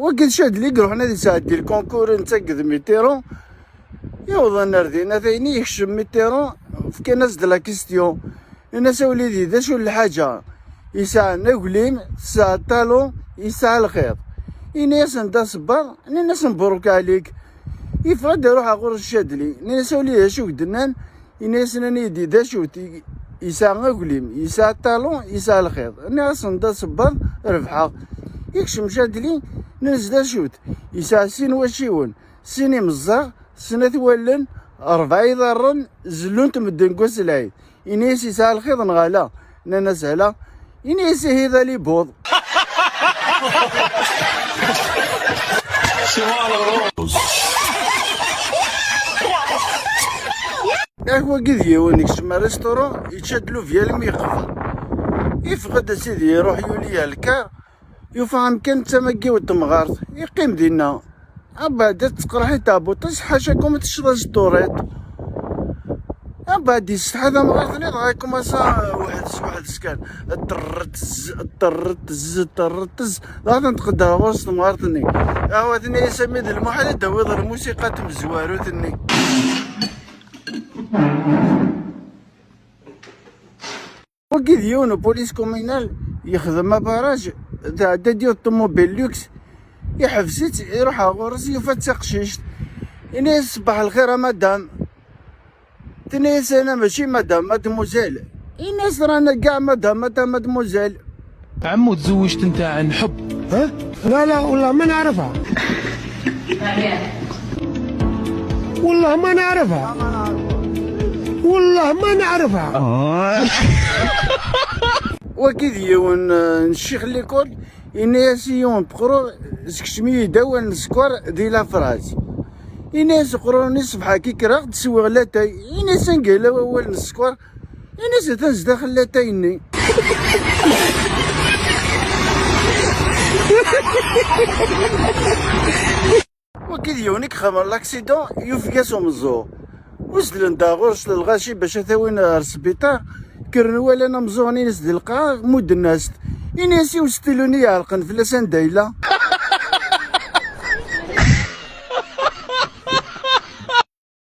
وقد شاد لي روحنا دي ساعدي الكونكور نتاكد ميتيرون يوضا نردينا ثاني يكشف ميتيرون في ناس د لا كيستيون الناس وليدي دا شو الحاجه يسعى نقليم ساعة الطالون يسعى الخيط الناس ندا صبر الناس نبروك عليك يفرد يروح اغور الشادلي الناس وليدي شو قدنان الناس نيدي دا شو يسعى نقليم يسعى الطالون يسعى الخيط الناس ندا صبر ربحها يكشم شادلي نزدا شوت يسعى سين وشيون سيني مزاغ سنة ولن 4 ضرن زلون تمدن قوس العيد إنيس يسعى الخيط نغالا نانا سهلا إنيس هذا لي بوض هو قد يوان يكشم ريستورون يتشدلو فيا الميقفة يفقد سيدي يروح يولي الكار يفهم كان تمكي والتمغارت يقيم دينا بعد تقرحي تابوطس حاشاكم تشرج الطوريط بعد يستحى ذا مغارتني غايكم اسا واحد سكان طرت لا نتقدر وسط مغارتني هو ثني يسمي ذا المحل دويض الموسيقى تمزوارو ثني وقد يونو بوليس كومينال يخدم باراج تاع ديال الطوموبيل لوكس يحفزت يروح غورس يفتح قشيشت إني صباح الخير مدام تنيس أنا ماشي مدام مادموزيل الناس رانا كاع مادموزيل عمو تزوجت انت عن حب؟ ها؟ لا والله ما نعرفها والله ما نعرفها وكيد يون الشيخ ليكول الناس يوم بقرو سكشمي داوان السكر دي لافراز الناس قرون يصبح كي كراغ تسوي غلاتاي الناس نقال اول السكر الناس تنز داخل لاتايني وكيد يونيك خمر لاكسيدون يوفكاسو مزور وصل نداغوش للغاشي باش ثاوين السبيطار كرنوا لنا مزونين ناس ديال القاع مود الناس الناس يوستلوني يعلقن في لسان دايله